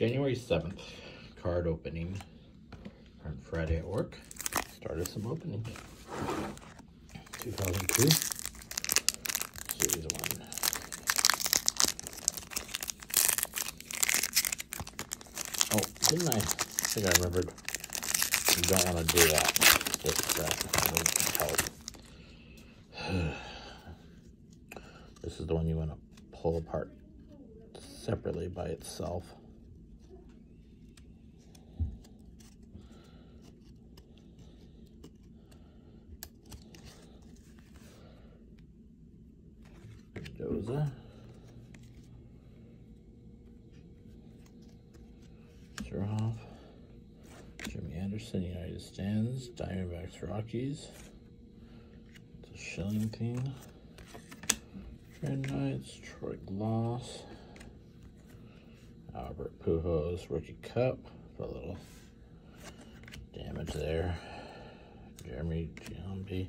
January 7th, card opening on Friday at work. Started some openings. 2002, Series 1. Oh, didn't I think I remembered? You don't want to do that. It's help. This is the one you want to pull apart separately by itself. Mendoza. Surhoff. Jimmy Anderson, United Stands. Diamondbacks, Rockies. It's a Shillington. Trend Knights, Troy Gloss. Albert Pujols, Rookie Cup. Put a little damage there. Jeremy Giambi,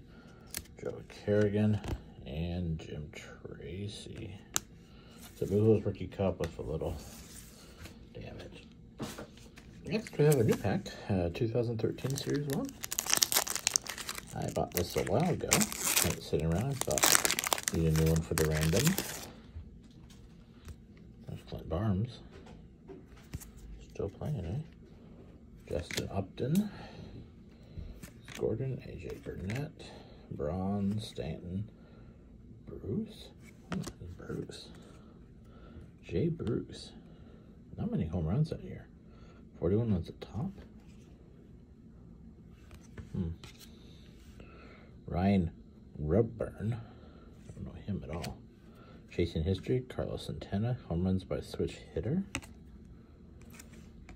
Joe Kerrigan, and Jim Tracy. So Pujols Rookie Cup with a little damage. Next we have a new pack, 2013 Series 1. I bought this a while ago. Had it sitting around. I thought need a new one for the random. There's Clint Barnes. Still playing, eh? Justin Upton. Gordon, AJ Burnett. Braun, Stanton. Bruce? Bruce. Jay Bruce. Not many home runs that year. 41 was the top. Ryan Rubburn. I don't know him at all. Chasing History, Carlos Santana. Home runs by switch hitter.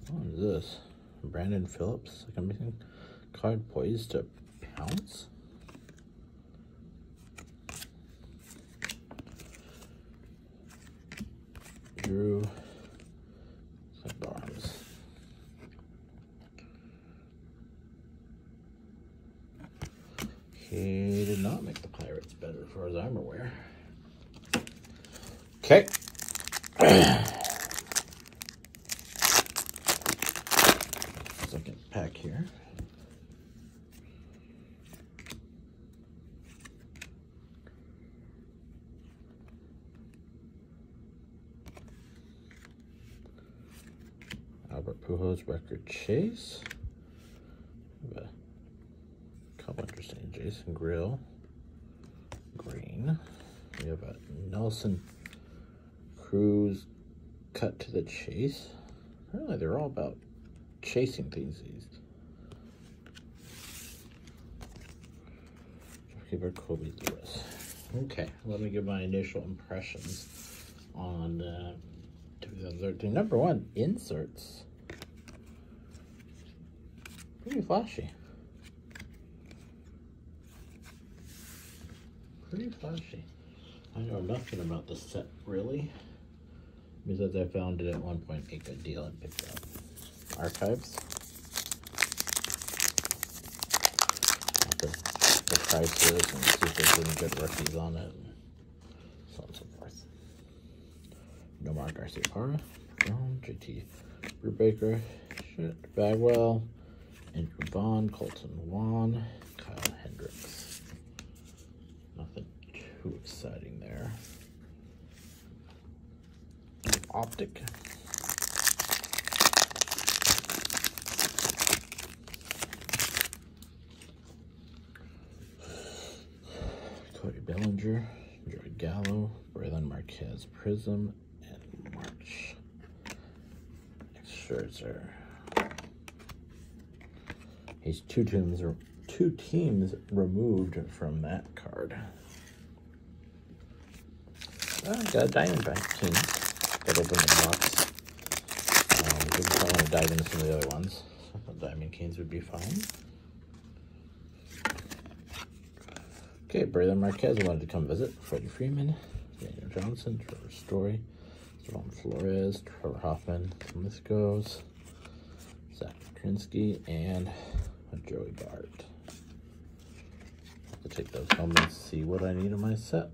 What is this? Brandon Phillips. Like I'm missing card poised to pounce. Drew Barnes. He did not make the Pirates better as far as I'm aware. Okay. Second pack here. Albert Pujols record chase. We have a couple interesting. Jason Grill. Green. We have a Nelson Cruz cut to the chase. Apparently they're all about chasing things. Keeper Kobe Lewis. Okay, let me give my initial impressions on 2013. Number one, inserts. Pretty flashy. Pretty flashy. I know nothing about the set really, because I found it at one point a good deal and picked up. Archives. The prices and see if there's any good rookies on it, and so on and so forth. Nomar Garciaparra, Brown, JT Brubaker, Bagwell, Andrew Vaughn, Colton Juan, Kyle Hendricks. Nothing too exciting there. Optic. Cody Bellinger, Joey Gallo, Braylon Marquez Prism, and March. Next Scherzer. He's two teams removed from that card. Got a Diamondback team. Got open the box. Didn't want to dive into some of the other ones. So I thought Diamond Canes would be fine. Okay, Braylon Marquez wanted to come visit. Freddie Freeman, Daniel Johnson, Trevor Story, Jerome Flores, Trevor Hoffman, Smithgoes, Zach Krinsky, and Joey Bart. I'll have to take those home and see what I need in my set.